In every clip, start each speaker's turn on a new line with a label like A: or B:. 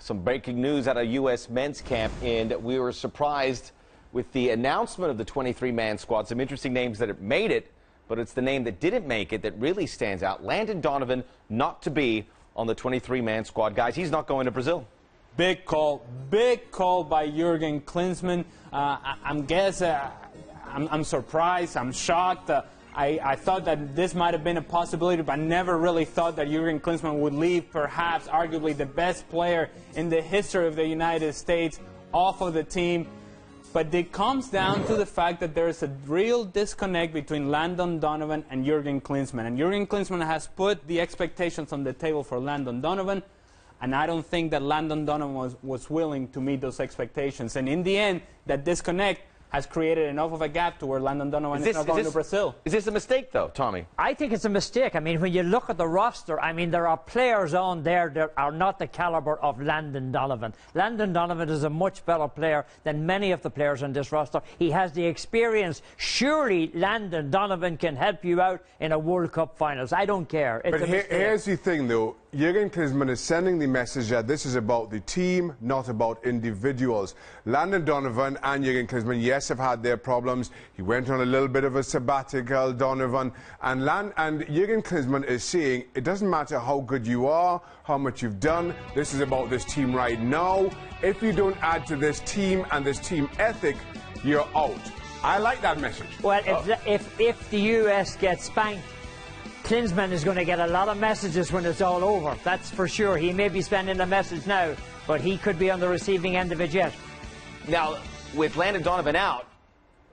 A: Some breaking news out of U.S. men's camp, and we were surprised with the announcement of the 23-man squad. Some interesting names that have made it, but it's the name that didn't make it that really stands out. Landon Donovan not to be on the 23-man squad. Guys, he's not going to Brazil.
B: Big call by Jurgen Klinsmann. I'm surprised, I'm shocked. I thought that this might have been a possibility, but I never really thought that Jurgen Klinsmann would leave perhaps arguably the best player in the history of the United States off of the team. But it comes down to the fact that there is a real disconnect between Landon Donovan and Jurgen Klinsmann. And Jurgen Klinsmann has put the expectations on the table for Landon Donovan, and I don't think that Landon Donovan was willing to meet those expectations. And in the end, that disconnect has created enough of a gap to where Landon Donovan is not going to Brazil.
A: Is this a mistake, though, Tommy?
C: I think it's a mistake. I mean, when you look at the roster, I mean, there are players on there that are not the caliber of Landon Donovan. Landon Donovan is a much better player than many of the players on this roster. He has the experience. Surely Landon Donovan can help you out in a World Cup finals. I don't care. It's
D: but here's the thing, though. Jurgen Klinsmann is sending the message that this is about the team, not about individuals. Landon Donovan and Jurgen Klinsmann, yes, have had their problems. He went on a little bit of a sabbatical, Donovan. And Jurgen Klinsmann is saying, it doesn't matter how good you are, how much you've done, this is about this team right now. If you don't add to this team and this team ethic, you're out. I like that message.
C: Well, if the US gets spanked, Klinsmann is going to get a lot of messages when it's all over. That's for sure. He may be sending a message now, but he could be on the receiving end of it yet.
A: Now, with Landon Donovan out,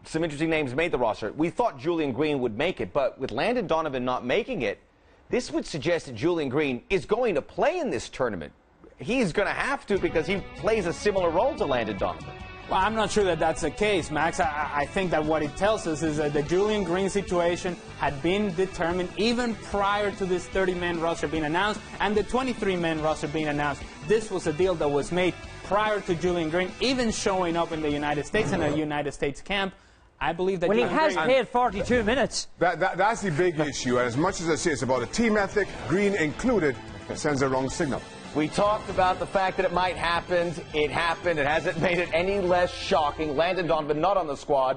A: some interesting names made the roster. We thought Julian Green would make it, but with Landon Donovan not making it, this would suggest that Julian Green is going to play in this tournament. He's going to have to because he plays a similar role to Landon Donovan.
B: Well, I'm not sure that that's the case, Max. I think that what it tells us is that the Julian Green situation had been determined even prior to this 30-man roster being announced and the 23-man roster being announced. This was a deal that was made prior to Julian Green even showing up in the United States in a United States camp. I believe that.
C: Well, he has played 42 minutes.
D: That's the big issue. And as much as I say it's about a team ethic, Green included, it sends a wrong signal.
A: We talked about the fact that it might happen. It happened. It hasn't made it any less shocking. Landon Donovan not on the squad.